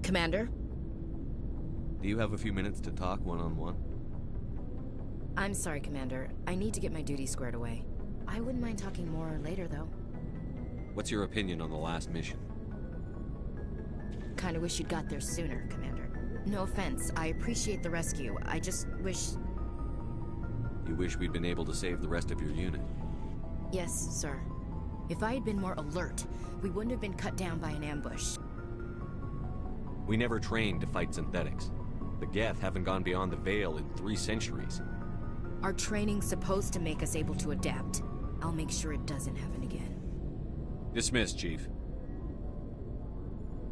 Commander? Do you have a few minutes to talk one-on-one? I'm sorry, Commander. I need to get my duty squared away. I wouldn't mind talking more later, though. What's your opinion on the last mission? Kinda wish you'd got there sooner, Commander. No offense, I appreciate the rescue. I just wish... You wish we'd been able to save the rest of your unit? Yes, sir. If I had been more alert, we wouldn't have been cut down by an ambush. We never trained to fight synthetics. The Geth haven't gone beyond the Veil in 3 centuries. Our training's supposed to make us able to adapt. I'll make sure it doesn't happen again. Dismissed, Chief.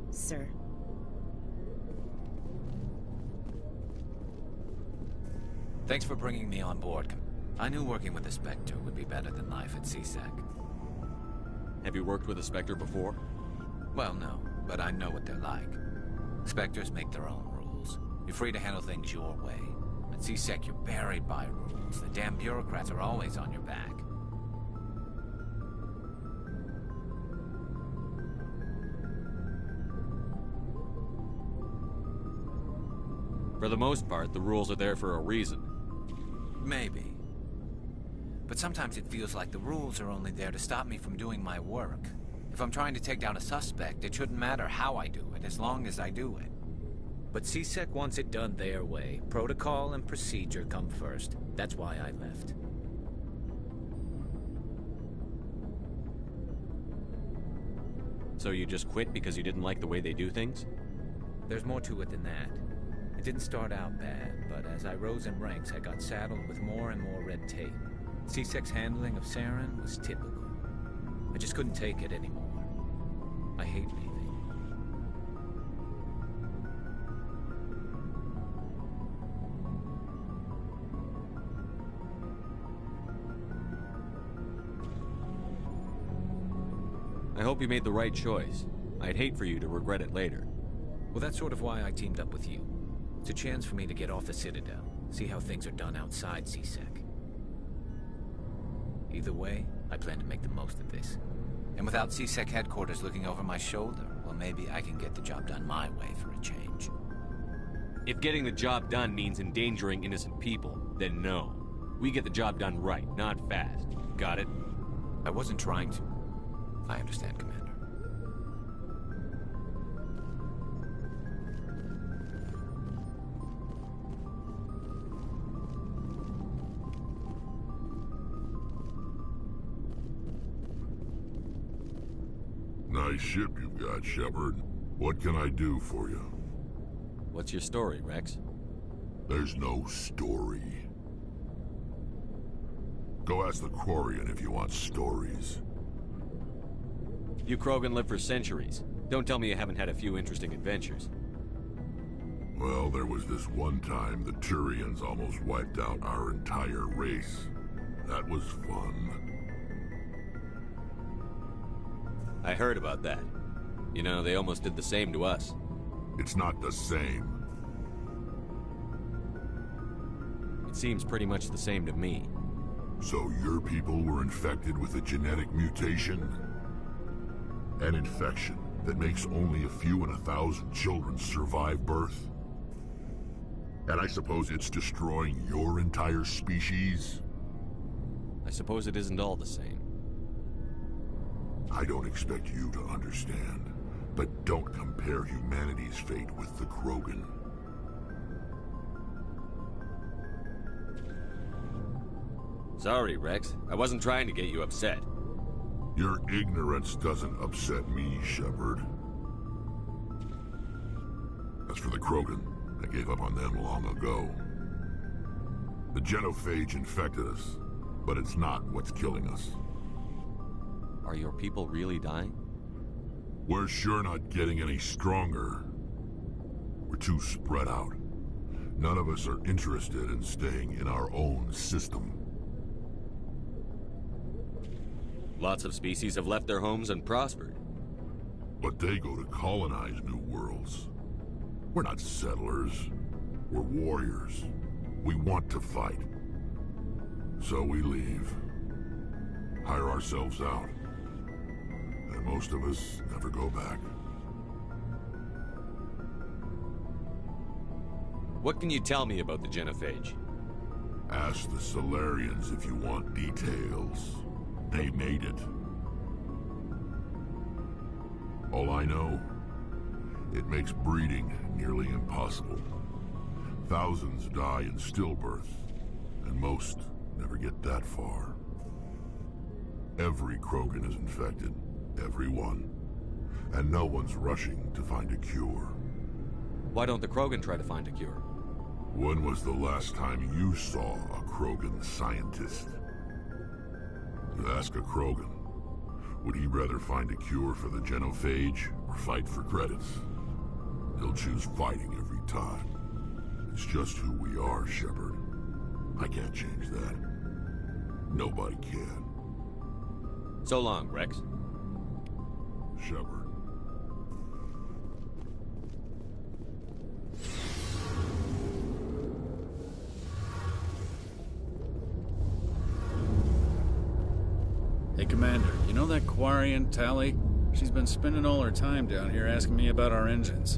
Sir. Thanks for bringing me on board. I knew working with the Spectre would be better than life at CSEC. Have you worked with a Spectre before? Well, no, but I know what they're like. Spectres make their own rules. You're free to handle things your way. At CSEC, you're buried by rules. The damn bureaucrats are always on your back. For the most part, the rules are there for a reason. Maybe. But sometimes it feels like the rules are only there to stop me from doing my work. If I'm trying to take down a suspect, it shouldn't matter how I do it, as long as I do it. But CSEC wants it done their way. Protocol and procedure come first. That's why I left. So you just quit because you didn't like the way they do things? There's more to it than that. It didn't start out bad, but as I rose in ranks, I got saddled with more and more red tape. CSEC's handling of Saren was typical. I just couldn't take it anymore. I hate leaving. I hope you made the right choice. I'd hate for you to regret it later. Well, that's sort of why I teamed up with you. It's a chance for me to get off the Citadel, see how things are done outside CSEC. Either way, I plan to make the most of this. And without CSEC headquarters looking over my shoulder, well, maybe I can get the job done my way for a change. If getting the job done means endangering innocent people, then no. We get the job done right, not fast. Got it? I wasn't trying to. I understand, Commander. Nice ship you've got, Shepard. What can I do for you? What's your story, Rex? There's no story. Go ask the Quarian if you want stories. You Krogan live for centuries. Don't tell me you haven't had a few interesting adventures. Well, there was this one time the Turians almost wiped out our entire race. That was fun. I heard about that. You know, they almost did the same to us. It's not the same. It seems pretty much the same to me. So your people were infected with a genetic mutation? An infection that makes only a few in 1,000 children survive birth? And I suppose it's destroying your entire species? I suppose it isn't all the same. I don't expect you to understand, but don't compare humanity's fate with the Krogan. Sorry, Rex. I wasn't trying to get you upset. Your ignorance doesn't upset me, Shepard. As for the Krogan, I gave up on them long ago. The genophage infected us, but it's not what's killing us. Are your people really dying? We're sure not getting any stronger. We're too spread out. None of us are interested in staying in our own system. Lots of species have left their homes and prospered. But they go to colonize new worlds. We're not settlers. We're warriors. We want to fight. So we leave. Hire ourselves out. And most of us never go back. What can you tell me about the genophage? Ask the Solarians if you want details. They made it. All I know, it makes breeding nearly impossible. Thousands die in stillbirth, and most never get that far. Every Krogan is infected, every one. And no one's rushing to find a cure. Why don't the Krogan try to find a cure? When was the last time you saw a Krogan scientist? You ask a Krogan, would he rather find a cure for the genophage or fight for credits? He'll choose fighting every time. It's just who we are, Shepard. I can't change that. Nobody can. So long, Rex. Shepard. Hey, Commander, you know that Quarian, Tally? She's been spending all her time down here asking me about our engines.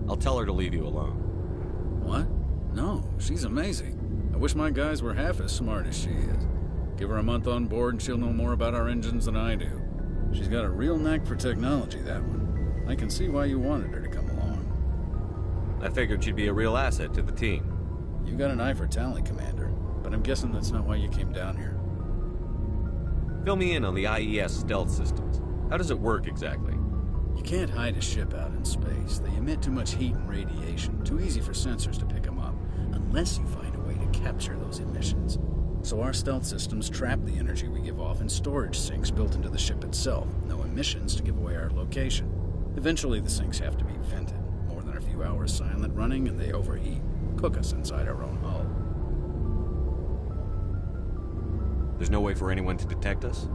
I'll tell her to leave you alone. What? No, she's amazing. I wish my guys were half as smart as she is. Give her a month on board and she'll know more about our engines than I do. She's got a real knack for technology, that one. I can see why you wanted her to come along. I figured she'd be a real asset to the team. You got an eye for Tally, Commander, but I'm guessing that's not why you came down here. Fill me in on the IES stealth systems. How does it work exactly? You can't hide a ship out in space. They emit too much heat and radiation. Too easy for sensors to pick them up, unless you find a way to capture those emissions. So our stealth systems trap the energy we give off in storage sinks built into the ship itself. No emissions to give away our location. Eventually the sinks have to be vented. More than a few hours silent running and they overheat. Cook us inside our own hull. There's no way for anyone to detect us?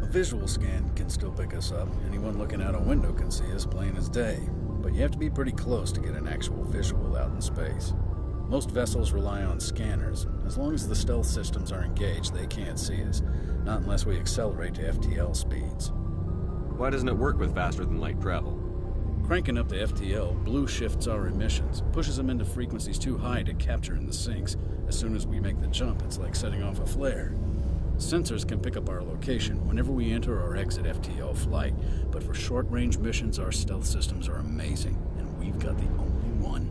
A visual scan can still pick us up. Anyone looking out a window can see us plain as day. But you have to be pretty close to get an actual visual out in space. Most vessels rely on scanners. As long as the stealth systems are engaged, they can't see us. Not unless we accelerate to FTL speeds. Why doesn't it work with faster-than-light travel? Cranking up the FTL blue shifts our emissions, pushes them into frequencies too high to capture in the sinks. As soon as we make the jump, it's like setting off a flare. Sensors can pick up our location whenever we enter or exit FTL flight, but for short-range missions, our stealth systems are amazing, and we've got the only one.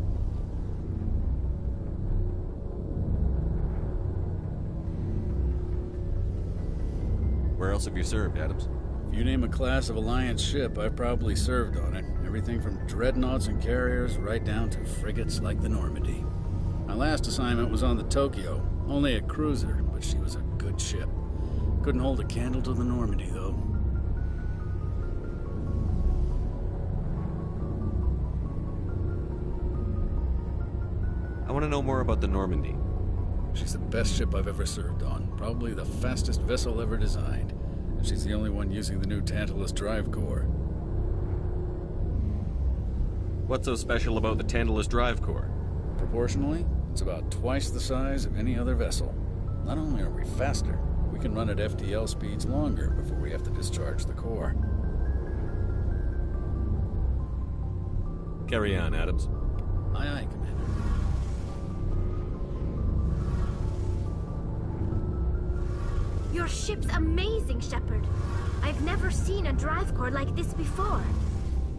Where else have you served, Adams? If you name a class of Alliance ship, I've probably served on it. Everything from dreadnoughts and carriers right down to frigates like the Normandy. My last assignment was on the Tokyo, only a cruiser, but she was a good ship. Couldn't hold a candle to the Normandy, though. I want to know more about the Normandy. She's the best ship I've ever served on, probably the fastest vessel ever designed. And she's the only one using the new Tantalus drive core. What's so special about the Tantalus drive core? Proportionally, it's about twice the size of any other vessel. Not only are we faster, we can run at FTL speeds longer before we have to discharge the core. Carry on, Adams. Aye, aye, Commander. Your ship's amazing, Shepard. I've never seen a drive core like this before.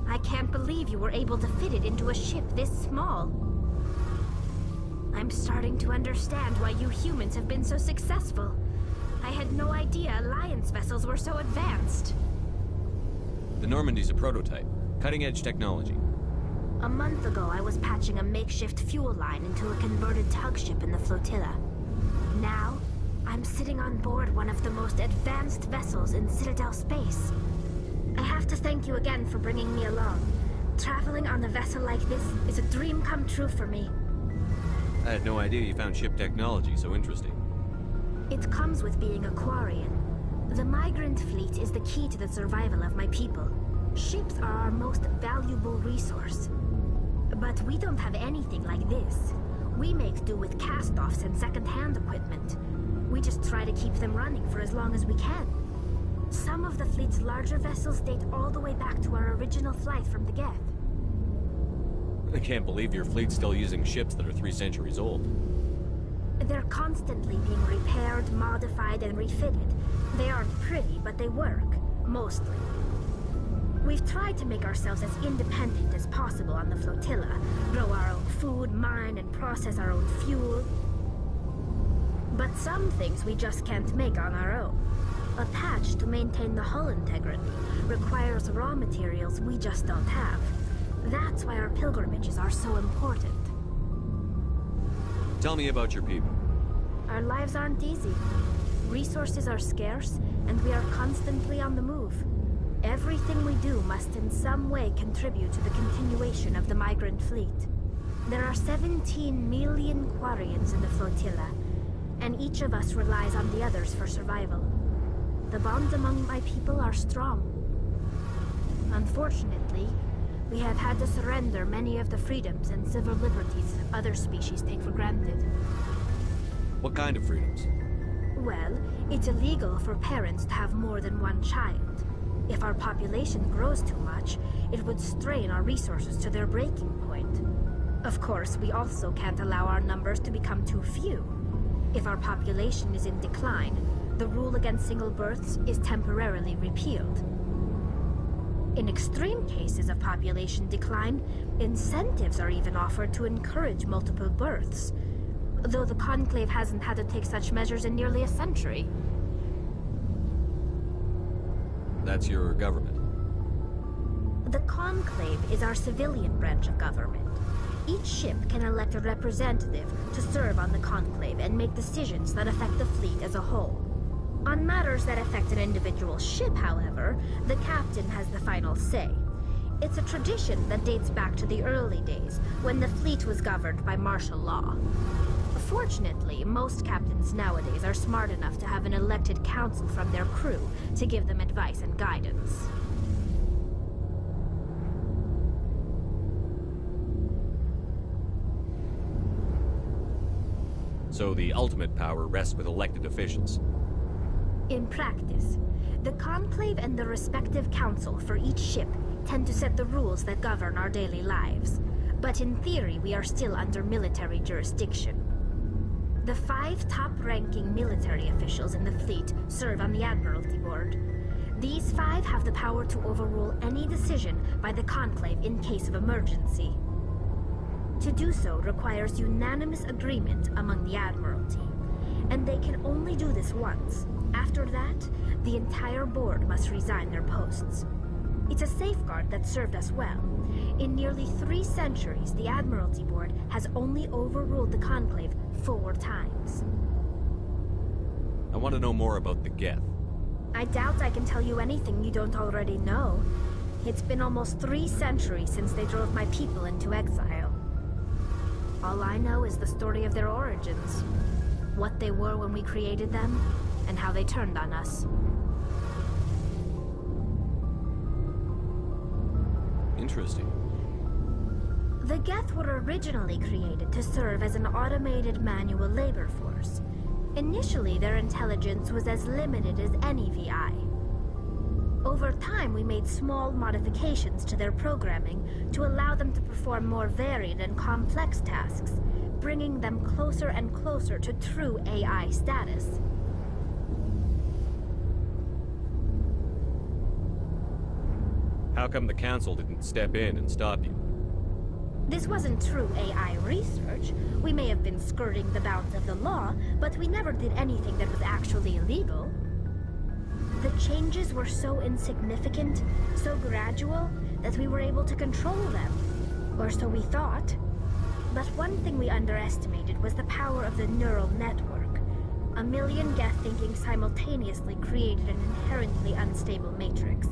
I can't believe you were able to fit it into a ship this small. I'm starting to understand why you humans have been so successful. I had no idea Alliance vessels were so advanced. The Normandy's a prototype. Cutting-edge technology. A month ago, I was patching a makeshift fuel line into a converted tug ship in the flotilla. Now, I'm sitting on board one of the most advanced vessels in Citadel space. I have to thank you again for bringing me along. Traveling on a vessel like this is a dream come true for me. I had no idea you found ship technology so interesting. It comes with being a Quarian. The migrant fleet is the key to the survival of my people. Ships are our most valuable resource. But we don't have anything like this. We make do with cast-offs and second-hand equipment. We just try to keep them running for as long as we can. Some of the fleet's larger vessels date all the way back to our original flight from the Geth. I can't believe your fleet's still using ships that are 3 centuries old. They're constantly being repaired, modified, and refitted. They aren't pretty, but they work. Mostly. We've tried to make ourselves as independent as possible on the flotilla. Grow our own food, mine, and process our own fuel. But some things we just can't make on our own. A patch to maintain the hull integrity requires raw materials we just don't have. That's why our pilgrimages are so important. Tell me about your people. Our lives aren't easy. Resources are scarce, and we are constantly on the move. Everything we do must in some way contribute to the continuation of the migrant fleet. There are 17 million Quarians in the flotilla, and each of us relies on the others for survival. The bonds among my people are strong. Unfortunately, we have had to surrender many of the freedoms and civil liberties other species take for granted. What kind of freedoms? Well, it's illegal for parents to have more than one child. If our population grows too much, it would strain our resources to their breaking point. Of course, we also can't allow our numbers to become too few. If our population is in decline, the rule against single births is temporarily repealed. In extreme cases of population decline, incentives are even offered to encourage multiple births, though the Conclave hasn't had to take such measures in nearly a century. That's your government. The Conclave is our civilian branch of government. Each ship can elect a representative to serve on the Conclave and make decisions that affect the fleet as a whole. On matters that affect an individual ship, however, the captain has the final say. It's a tradition that dates back to the early days, when the fleet was governed by martial law. Fortunately, most captains nowadays are smart enough to have an elected council from their crew to give them advice and guidance. So the ultimate power rests with elected officials. In practice, the Conclave and the respective council for each ship tend to set the rules that govern our daily lives. But in theory, we are still under military jurisdiction. The 5 top-ranking military officials in the fleet serve on the Admiralty Board. These 5 have the power to overrule any decision by the Conclave in case of emergency. To do so requires unanimous agreement among the Admiralty, and they can only do this once. After that, the entire board must resign their posts. It's a safeguard that served us well. In nearly 3 centuries, the Admiralty Board has only overruled the Conclave 4 times. I want to know more about the Geth. I doubt I can tell you anything you don't already know. It's been almost 3 centuries since they drove my people into exile. All I know is the story of their origins, what they were when we created them, and how they turned on us. Interesting. The Geth were originally created to serve as an automated manual labor force. Initially, their intelligence was as limited as any VI. Over time, we made small modifications to their programming to allow them to perform more varied and complex tasks, bringing them closer and closer to true AI status. How come the Council didn't step in and stop you? This wasn't true AI research. We may have been skirting the bounds of the law, but we never did anything that was actually illegal. The changes were so insignificant, so gradual, that we were able to control them. Or so we thought. But one thing we underestimated was the power of the neural network. A million Geth thinking simultaneously created an inherently unstable matrix.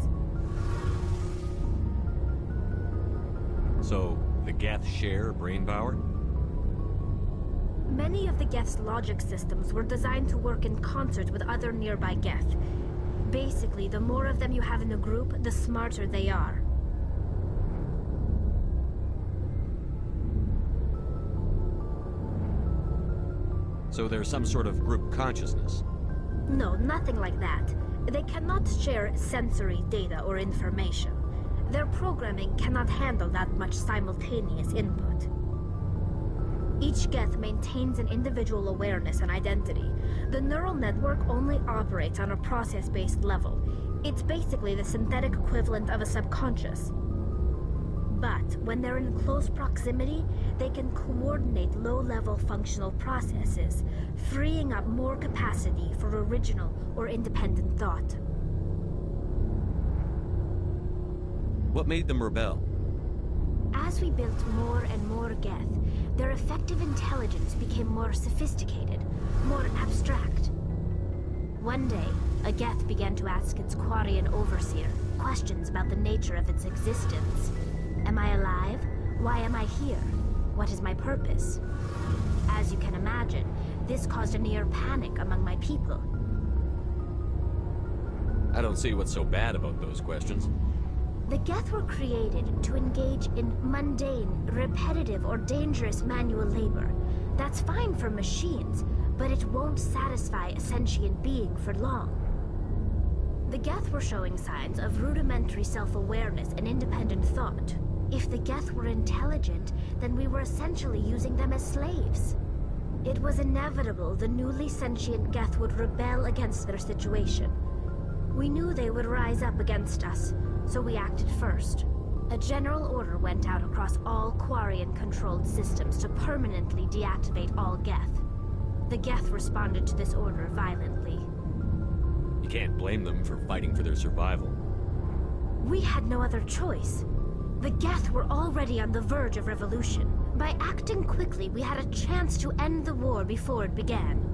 So, the Geth share brain power? Many of the Geth's logic systems were designed to work in concert with other nearby Geth. Basically, the more of them you have in a group, the smarter they are. So there's some sort of group consciousness? No, nothing like that. They cannot share sensory data or information. Their programming cannot handle that much simultaneous input. Each Geth maintains an individual awareness and identity. The neural network only operates on a process-based level. It's basically the synthetic equivalent of a subconscious. But when they're in close proximity, they can coordinate low-level functional processes, freeing up more capacity for original or independent thought. What made them rebel? As we built more and more Geth, their effective intelligence became more sophisticated, more abstract. One day, a Geth began to ask its Quarian overseer questions about the nature of its existence. Am I alive? Why am I here? What is my purpose? As you can imagine, this caused a near panic among my people. I don't see what's so bad about those questions. The Geth were created to engage in mundane, repetitive, or dangerous manual labor. That's fine for machines, but it won't satisfy a sentient being for long. The Geth were showing signs of rudimentary self-awareness and independent thought. If the Geth were intelligent, then we were essentially using them as slaves. It was inevitable the newly sentient Geth would rebel against their situation. We knew they would rise up against us, so we acted first. A general order went out across all Quarian-controlled systems to permanently deactivate all Geth. The Geth responded to this order violently. You can't blame them for fighting for their survival. We had no other choice. The Geth were already on the verge of revolution. By acting quickly, we had a chance to end the war before it began.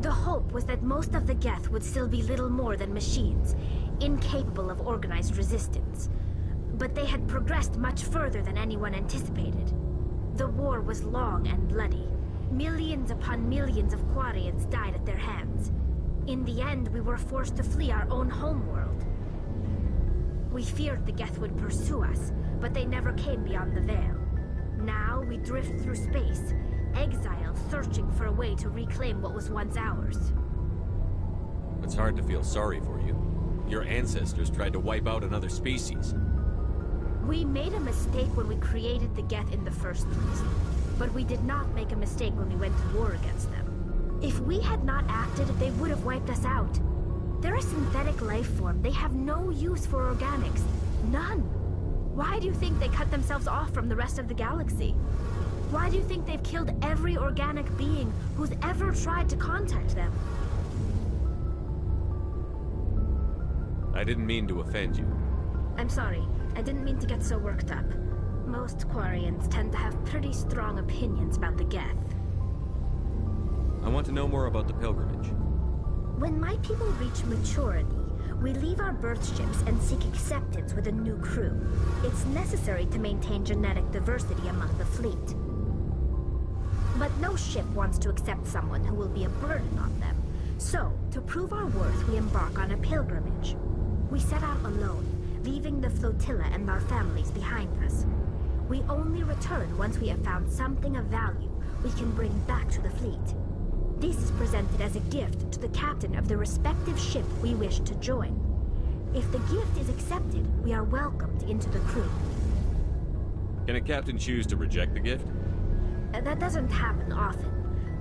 The hope was that most of the Geth would still be little more than machines, incapable of organized resistance. But they had progressed much further than anyone anticipated. The war was long and bloody. Millions upon millions of Quarians died at their hands. In the end, we were forced to flee our own homeworld. We feared the Geth would pursue us, but they never came beyond the Veil. Now we drift through space, exiled, searching for a way to reclaim what was once ours. It's hard to feel sorry for you. Your ancestors tried to wipe out another species. We made a mistake when we created the Geth in the first place, but we did not make a mistake when we went to war against them. If we had not acted, they would have wiped us out. They're a synthetic life form. They have no use for organics. None. Why do you think they cut themselves off from the rest of the galaxy? Why do you think they've killed every organic being who's ever tried to contact them? I didn't mean to offend you. I'm sorry. I didn't mean to get so worked up. Most Quarians tend to have pretty strong opinions about the Geth. I want to know more about the pilgrimage. When my people reach maturity, we leave our birth ships and seek acceptance with a new crew. It's necessary to maintain genetic diversity among the fleet. But no ship wants to accept someone who will be a burden on them. So, to prove our worth, we embark on a pilgrimage. We set out alone, leaving the flotilla and our families behind us. We only return once we have found something of value we can bring back to the fleet. This is presented as a gift to the captain of the respective ship we wish to join. If the gift is accepted, we are welcomed into the crew. Can a captain choose to reject the gift? That doesn't happen often.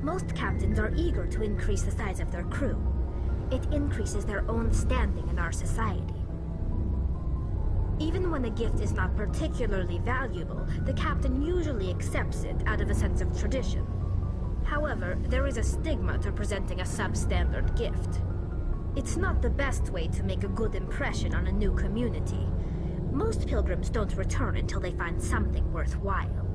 Most captains are eager to increase the size of their crew. It increases their own standing in our society. Even when a gift is not particularly valuable, the captain usually accepts it out of a sense of tradition. However, there is a stigma to presenting a substandard gift. It's not the best way to make a good impression on a new community. Most pilgrims don't return until they find something worthwhile.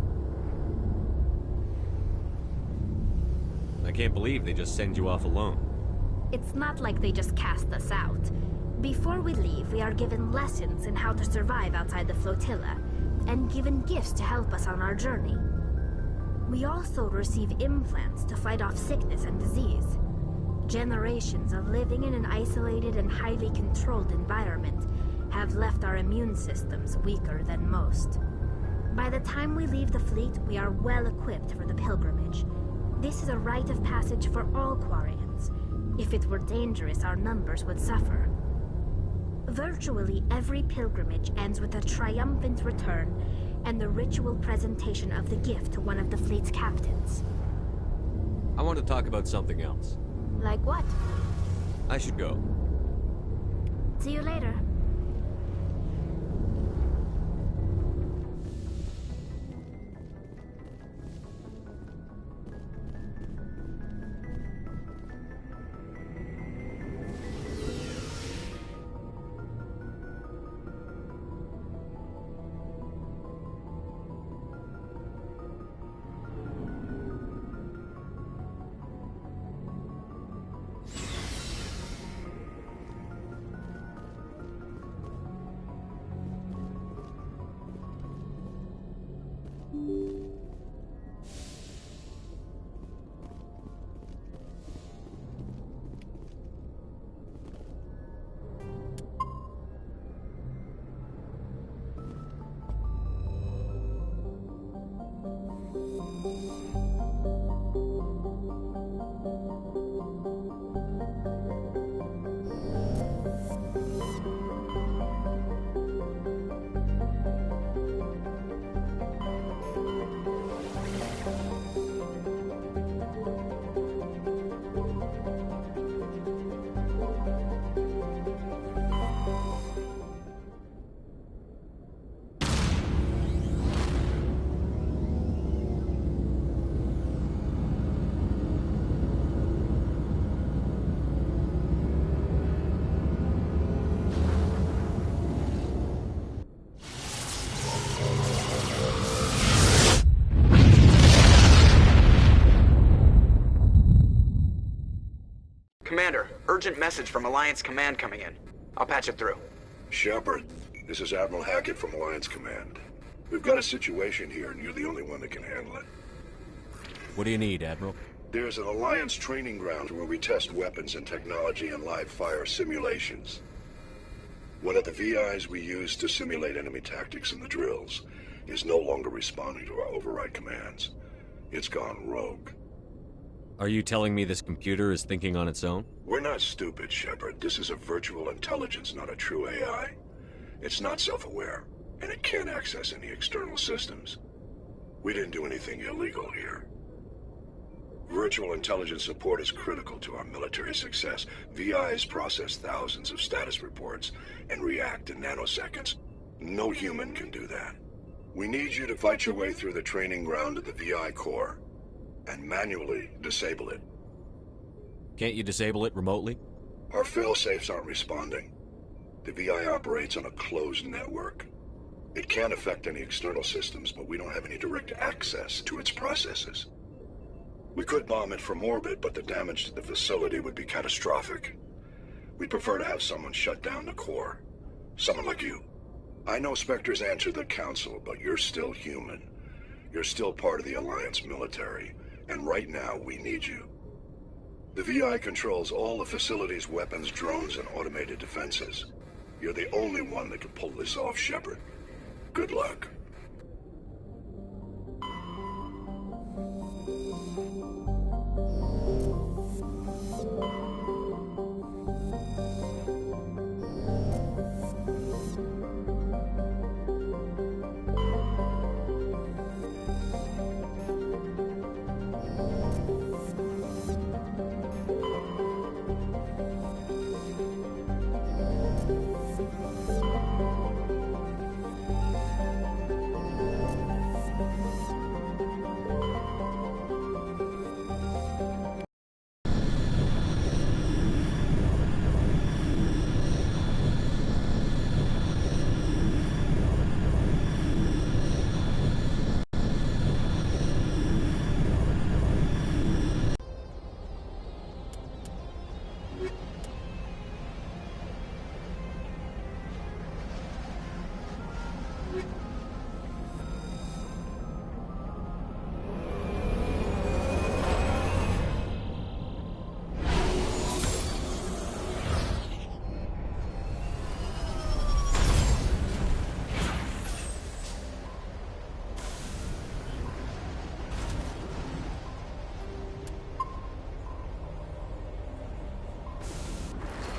I can't believe they just send you off alone. It's not like they just cast us out. Before we leave, we are given lessons in how to survive outside the flotilla, and given gifts to help us on our journey. We also receive implants to fight off sickness and disease. Generations of living in an isolated and highly controlled environment have left our immune systems weaker than most. By the time we leave the fleet, we are well equipped for the pilgrimage. This is a rite of passage for all Quarians. If it were dangerous, our numbers would suffer. Virtually every pilgrimage ends with a triumphant return and the ritual presentation of the gift to one of the fleet's captains. I want to talk about something else. Like what? I should go. See you later. Commander, urgent message from Alliance Command coming in. I'll patch it through. Shepard, this is Admiral Hackett from Alliance Command. We've got a situation here, and you're the only one that can handle it. What do you need, Admiral? There's an Alliance training ground where we test weapons and technology in live fire simulations. One of the VIs we use to simulate enemy tactics in the drills is no longer responding to our override commands. It's gone rogue. Are you telling me this computer is thinking on its own? We're not stupid, Shepard. This is a virtual intelligence, not a true AI. It's not self-aware, and it can't access any external systems. We didn't do anything illegal here. Virtual intelligence support is critical to our military success. VIs process thousands of status reports and react in nanoseconds. No human can do that. We need you to fight your way through the training ground of the VI core and manually disable it. Can't you disable it remotely? Our fail-safes aren't responding. The VI operates on a closed network. It can't affect any external systems, but we don't have any direct access to its processes. We could bomb it from orbit, but the damage to the facility would be catastrophic. We'd prefer to have someone shut down the core. Someone like you. I know Spectres answer the Council, but you're still human. You're still part of the Alliance military, and right now we need you. The VI controls all the facility's weapons, drones, and automated defenses. You're the only one that can pull this off, Shepard. Good luck.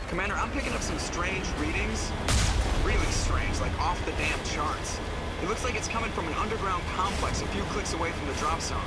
Commander, I'm picking up some strange readings. Really strange, like off the damn charts. It looks like it's coming from an underground complex a few clicks away from the drop zone.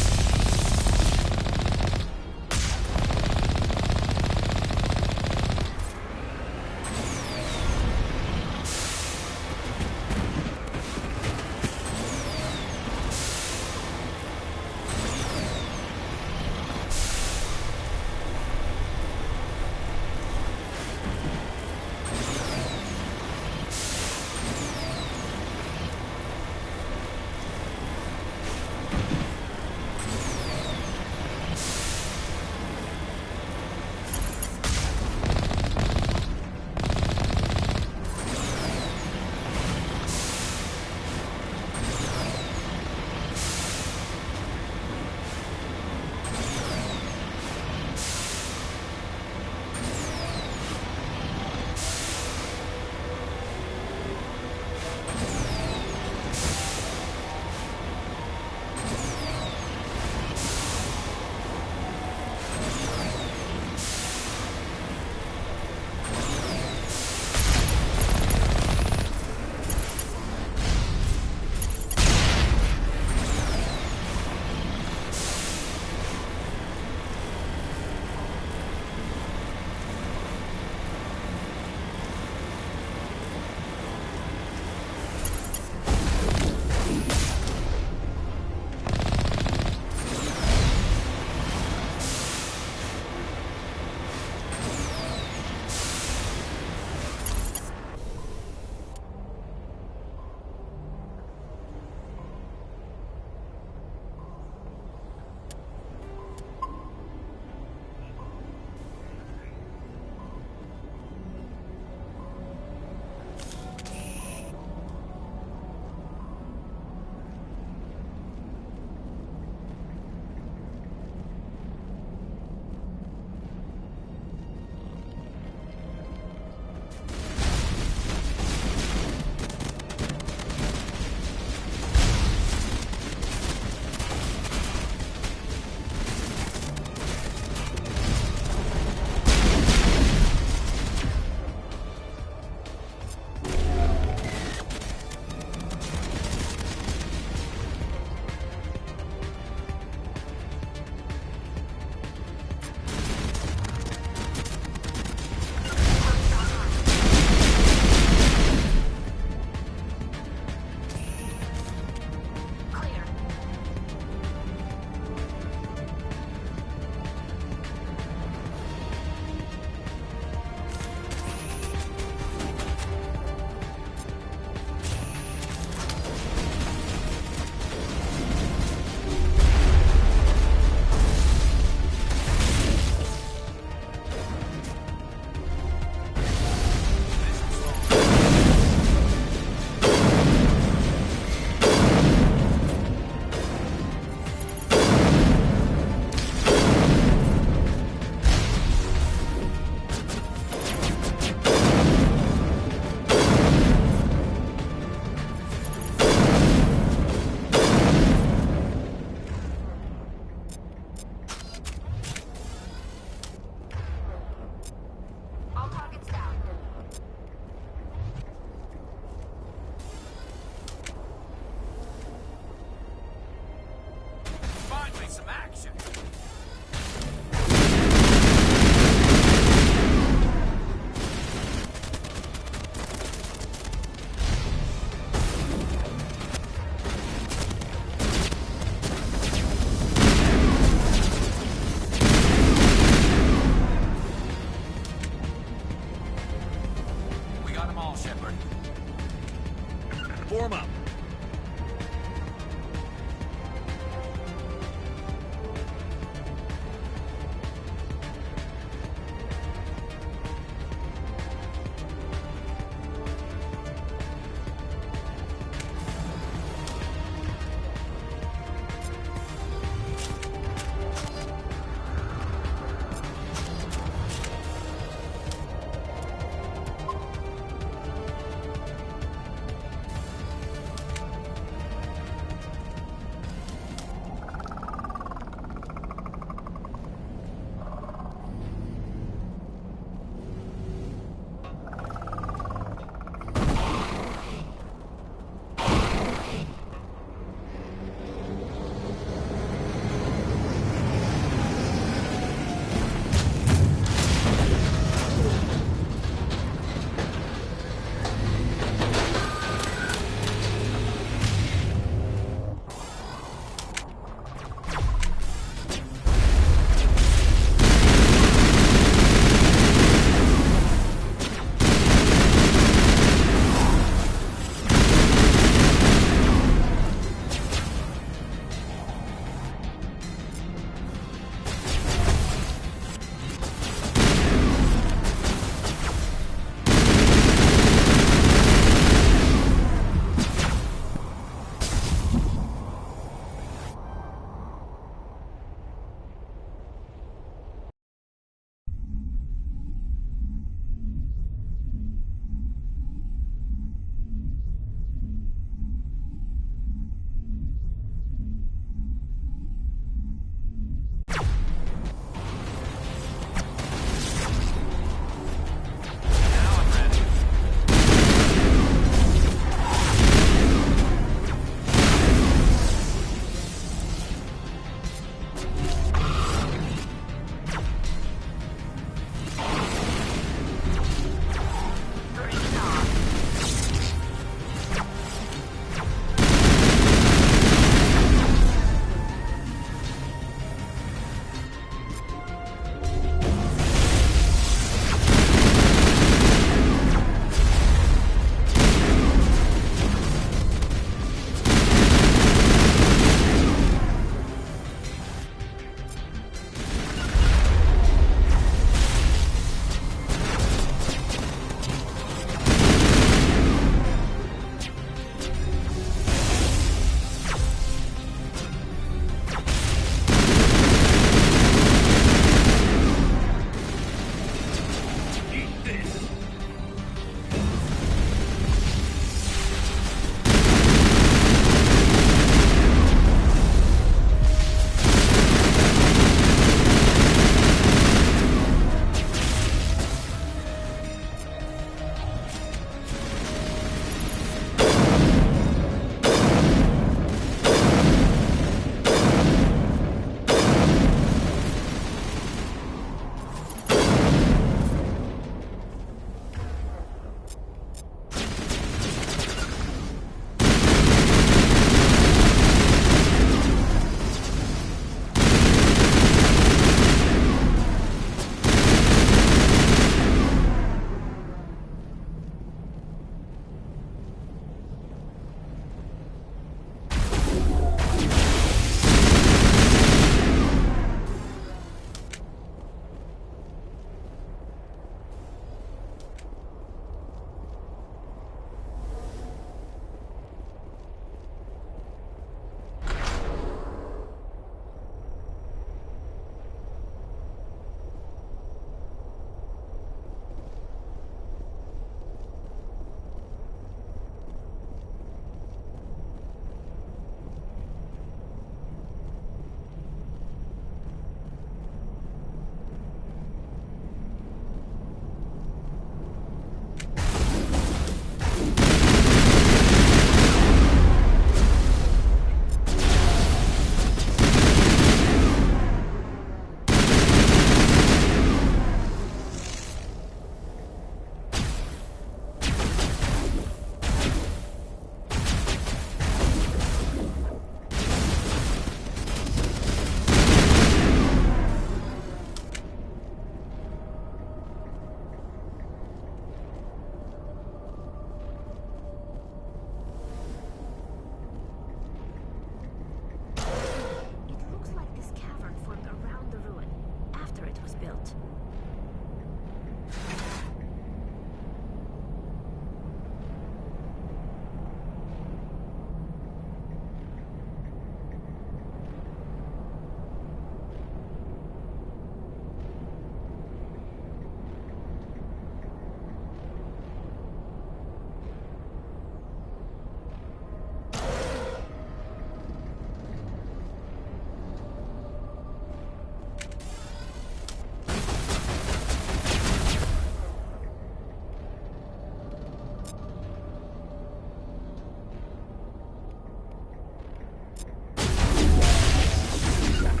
out.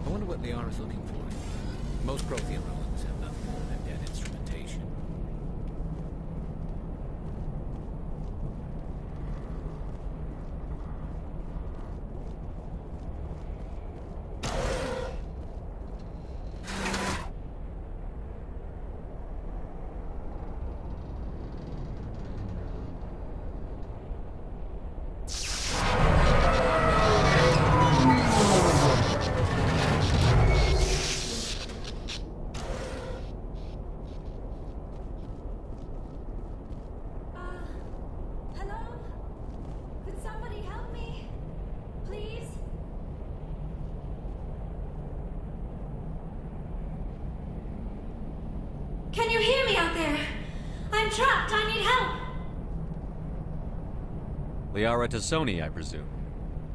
I wonder what Liara's looking for. Most Prothean ruins have nothing more than dead instrumentation. Hello? Could somebody help me? Please? Can you hear me out there? I'm trapped. I need help. Liara to Sony, I presume.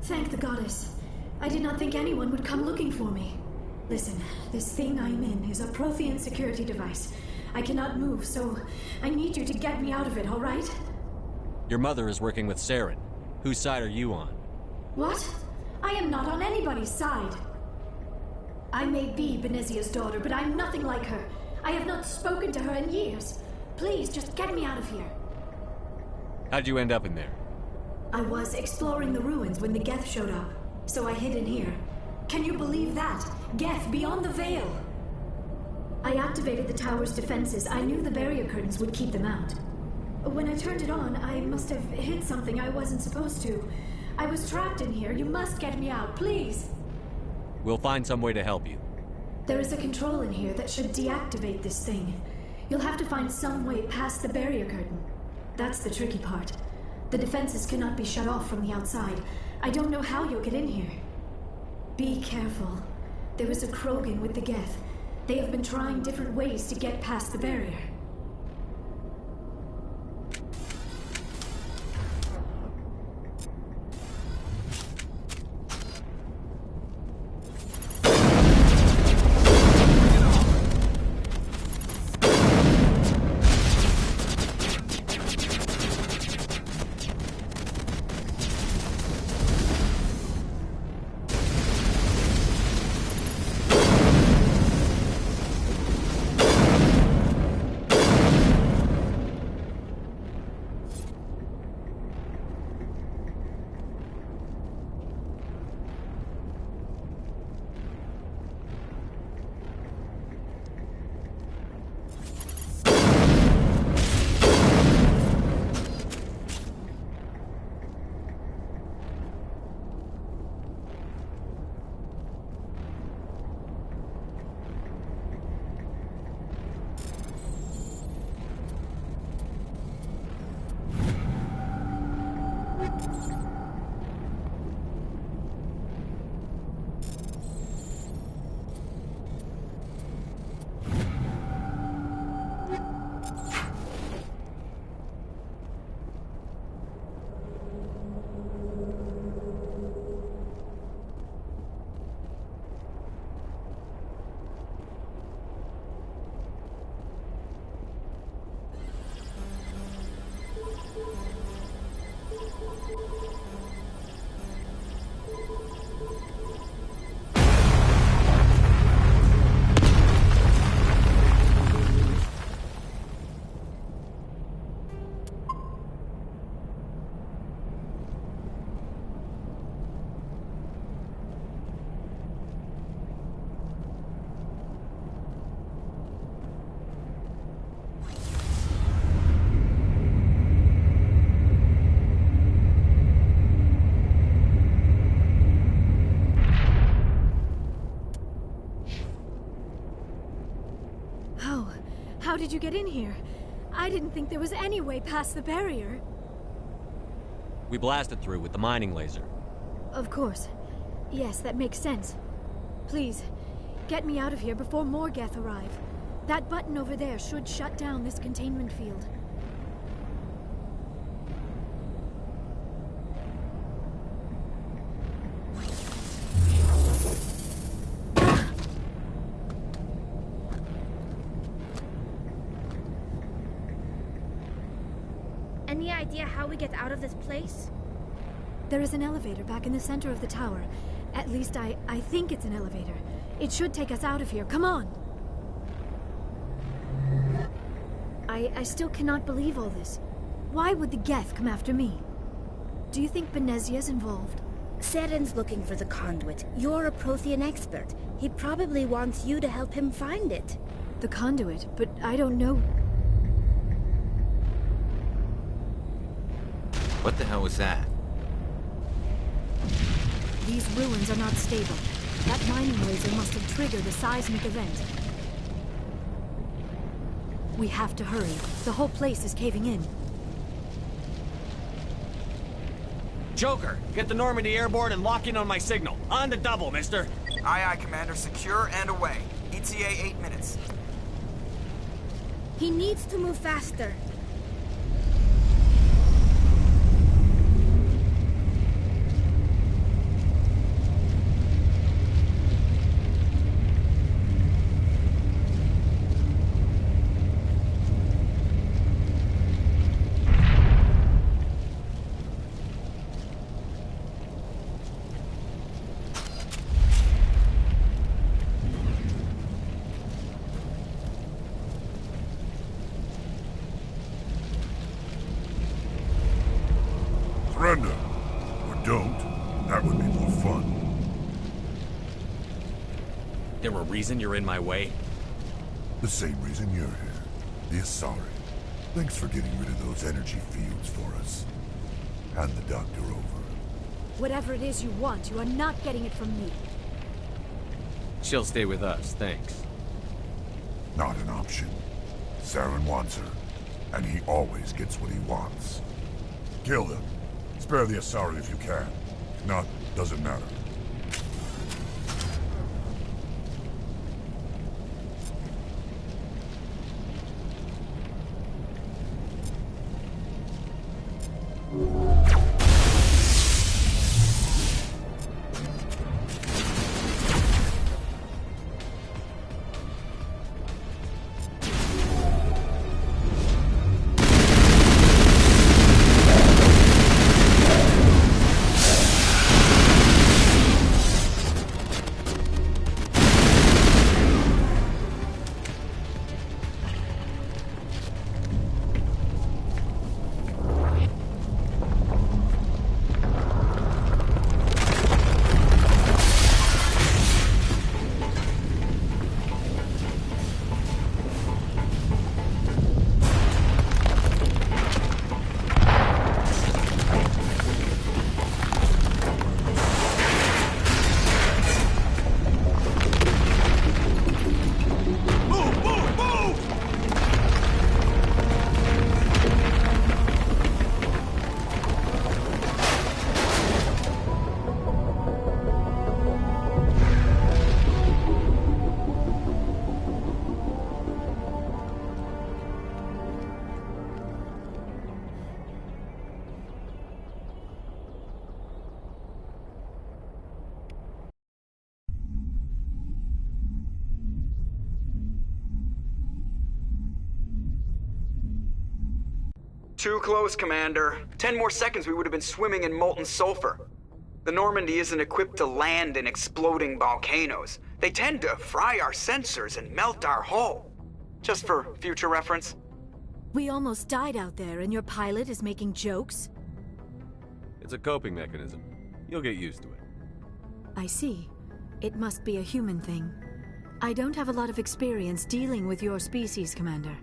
Thank the goddess. I did not think anyone would come looking for me. Listen, this thing I'm in is a Prothean security device. I cannot move, so I need you to get me out of it, all right? Your mother is working with Saren. Whose side are you on? What? I am not on anybody's side. I may be Benezia's daughter, but I'm nothing like her. I have not spoken to her in years. Please, just get me out of here. How'd you end up in there? I was exploring the ruins when the Geth showed up, so I hid in here. Can you believe that? Geth beyond the veil! I activated the tower's defenses. I knew the barrier curtains would keep them out. When I turned it on, I must have hit something I wasn't supposed to. I was trapped in here. You must get me out, please! We'll find some way to help you. There is a control in here that should deactivate this thing. You'll have to find some way past the barrier curtain. That's the tricky part. The defenses cannot be shut off from the outside. I don't know how you'll get in here. Be careful. There is a Krogan with the Geth. They have been trying different ways to get past the barrier. did you get in here? I didn't think there was any way past the barrier. We blasted through with the mining laser. Of course. Yes, that makes sense. Please, get me out of here before more Geth arrive. That button over there should shut down this containment field. Any idea how we get out of this place? There is an elevator back in the center of the tower. At least I think it's an elevator. It should take us out of here. Come on! I still cannot believe all this. Why would the Geth come after me? Do you think Benezia's involved? Seren's looking for the conduit. You're a Prothean expert. He probably wants you to help him find it. The conduit? But I don't know... What the hell was that? These ruins are not stable. That mining laser must have triggered a seismic event. We have to hurry. The whole place is caving in. Joker, get the Normandy airborne and lock in on my signal. On the double, mister. Aye, aye, Commander. Secure and away. ETA 8 minutes. He needs to move faster. Surrender. Or don't. That would be more fun. There a reason you're in my way? The same reason you're here. The Asari. Thanks for getting rid of those energy fields for us. Hand the doctor over. Whatever it is you want, you are not getting it from me. She'll stay with us, thanks. Not an option. Saren wants her, and he always gets what he wants. Kill them. Spare the Asari if you can. If not, doesn't matter. Too close, Commander. 10 more seconds we would have been swimming in molten sulfur. The Normandy isn't equipped to land in exploding volcanoes. They tend to fry our sensors and melt our hull. Just for future reference. We almost died out there, and your pilot is making jokes? It's a coping mechanism. You'll get used to it. I see. It must be a human thing. I don't have a lot of experience dealing with your species, Commander.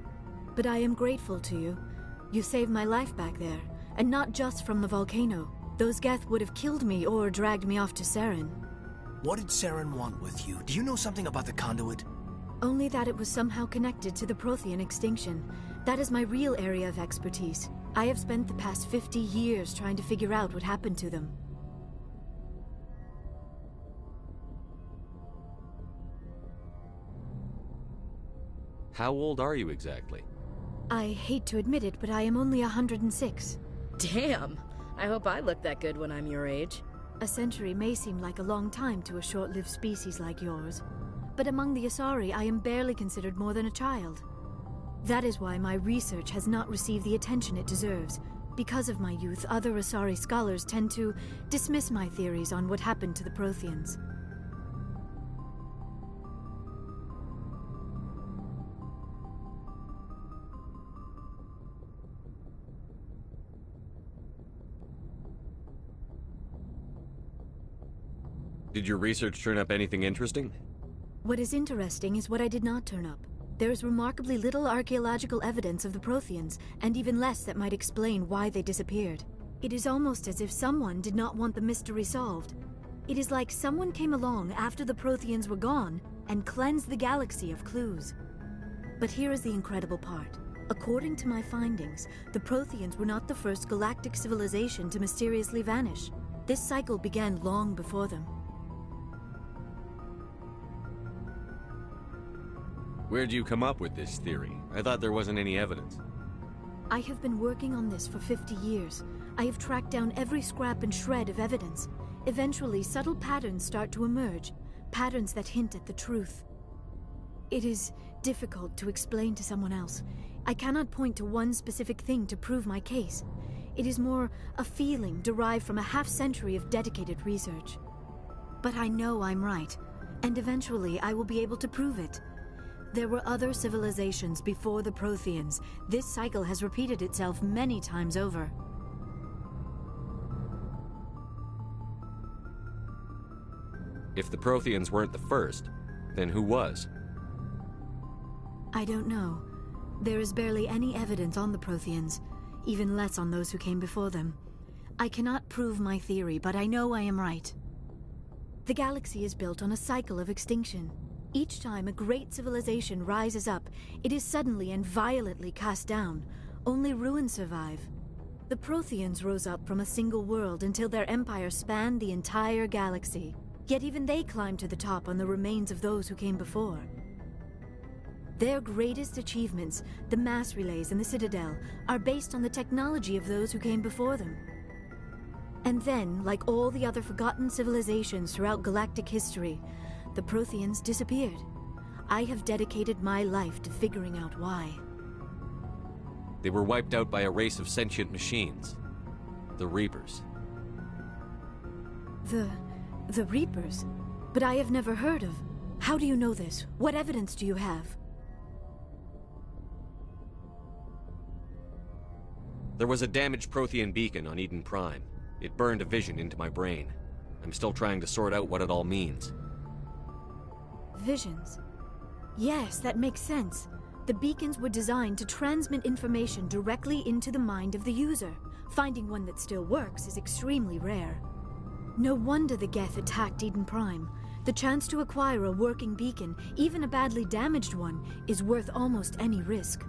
But I am grateful to you. You saved my life back there, and not just from the volcano. Those Geth would have killed me or dragged me off to Saren. What did Saren want with you? Do you know something about the conduit? Only that it was somehow connected to the Prothean extinction. That is my real area of expertise. I have spent the past 50 years trying to figure out what happened to them. How old are you exactly? I hate to admit it, but I am only 106. Damn! I hope I look that good when I'm your age. A century may seem like a long time to a short-lived species like yours, but among the Asari I am barely considered more than a child. That is why my research has not received the attention it deserves. Because of my youth, other Asari scholars tend to dismiss my theories on what happened to the Protheans. Did your research turn up anything interesting? What is interesting is what I did not turn up. There is remarkably little archaeological evidence of the Protheans, and even less that might explain why they disappeared. It is almost as if someone did not want the mystery solved. It is like someone came along after the Protheans were gone and cleansed the galaxy of clues. But here is the incredible part. According to my findings, the Protheans were not the first galactic civilization to mysteriously vanish. This cycle began long before them. Where'd you come up with this theory? I thought there wasn't any evidence. I have been working on this for 50 years. I have tracked down every scrap and shred of evidence. Eventually, subtle patterns start to emerge, patterns that hint at the truth. It is difficult to explain to someone else. I cannot point to one specific thing to prove my case. It is more a feeling derived from a half-century of dedicated research. But I know I'm right, and eventually I will be able to prove it. There were other civilizations before the Protheans. This cycle has repeated itself many times over. If the Protheans weren't the first, then who was? I don't know. There is barely any evidence on the Protheans, even less on those who came before them. I cannot prove my theory, but I know I am right. The galaxy is built on a cycle of extinction. Each time a great civilization rises up, it is suddenly and violently cast down. Only ruins survive. The Protheans rose up from a single world until their empire spanned the entire galaxy. Yet even they climbed to the top on the remains of those who came before. Their greatest achievements, the mass relays and the Citadel, are based on the technology of those who came before them. And then, like all the other forgotten civilizations throughout galactic history, the Protheans disappeared. I have dedicated my life to figuring out why. They were wiped out by a race of sentient machines. The Reapers. The Reapers? But I have never heard of... How do you know this? What evidence do you have? There was a damaged Prothean beacon on Eden Prime. It burned a vision into my brain. I'm still trying to sort out what it all means. Visions. Yes, that makes sense. The beacons were designed to transmit information directly into the mind of the user. Finding one that still works is extremely rare. No wonder the Geth attacked Eden Prime. The chance to acquire a working beacon, even a badly damaged one, is worth almost any risk.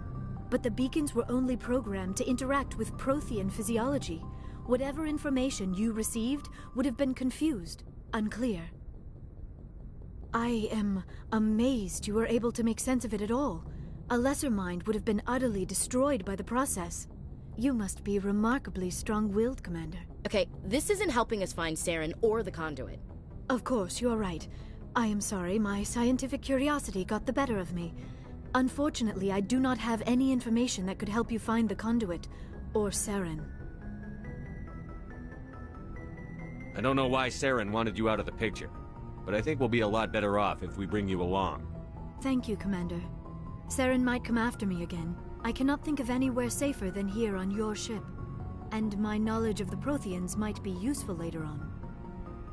But the beacons were only programmed to interact with Prothean physiology. Whatever information you received would have been confused, unclear. I am amazed you were able to make sense of it at all. A lesser mind would have been utterly destroyed by the process. You must be remarkably strong-willed, Commander. Okay, this isn't helping us find Saren or the conduit. Of course, you are right. I am sorry, my scientific curiosity got the better of me. Unfortunately, I do not have any information that could help you find the conduit, or Saren. I don't know why Saren wanted you out of the picture, but I think we'll be a lot better off if we bring you along. Thank you, Commander. Saren might come after me again. I cannot think of anywhere safer than here on your ship. And my knowledge of the Protheans might be useful later on.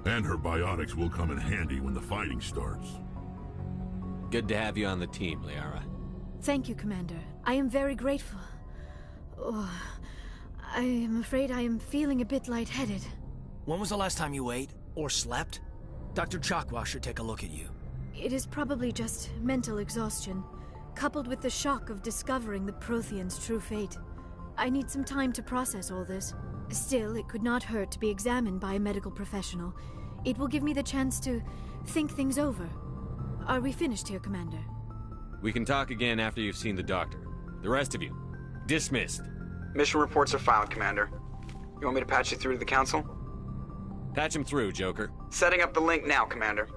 And her biotics will come in handy when the fighting starts. Good to have you on the team, Liara. Thank you, Commander. I am very grateful. Oh, I am afraid I am feeling a bit lightheaded. When was the last time you ate? Or slept? Dr. Chakwa should take a look at you. It is probably just mental exhaustion, coupled with the shock of discovering the Prothean's true fate. I need some time to process all this. Still, it could not hurt to be examined by a medical professional. It will give me the chance to think things over. Are we finished here, Commander? We can talk again after you've seen the doctor. The rest of you, dismissed. Mission reports are filed, Commander. You want me to patch you through to the Council? Patch him through, Joker. Setting up the link now, Commander.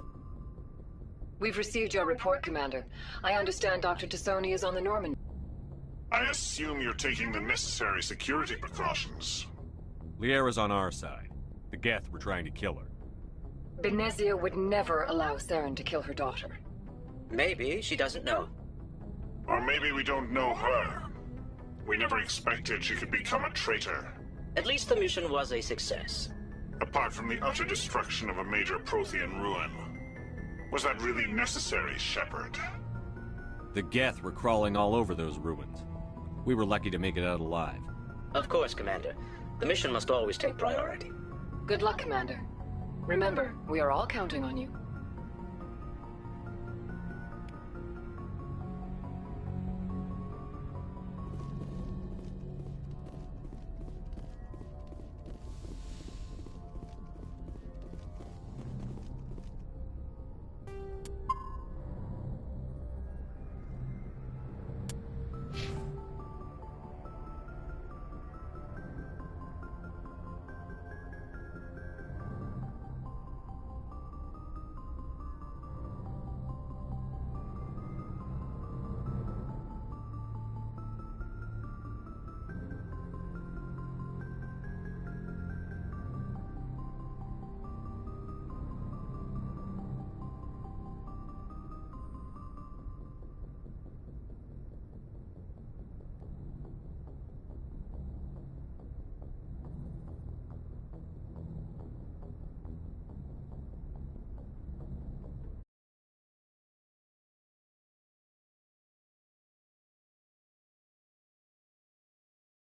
We've received your report, Commander. I understand Dr. Tassoni is on the Normandy. I assume you're taking the necessary security precautions. Liara's on our side. The Geth were trying to kill her. Benezia would never allow Saren to kill her daughter. Maybe she doesn't know. Or maybe we don't know her. We never expected she could become a traitor. At least the mission was a success. Apart from the utter destruction of a major Prothean ruin. Was that really necessary, Shepard? The Geth were crawling all over those ruins. We were lucky to make it out alive. Of course, Commander. The mission must always take priority. Good luck, Commander. Remember, we are all counting on you.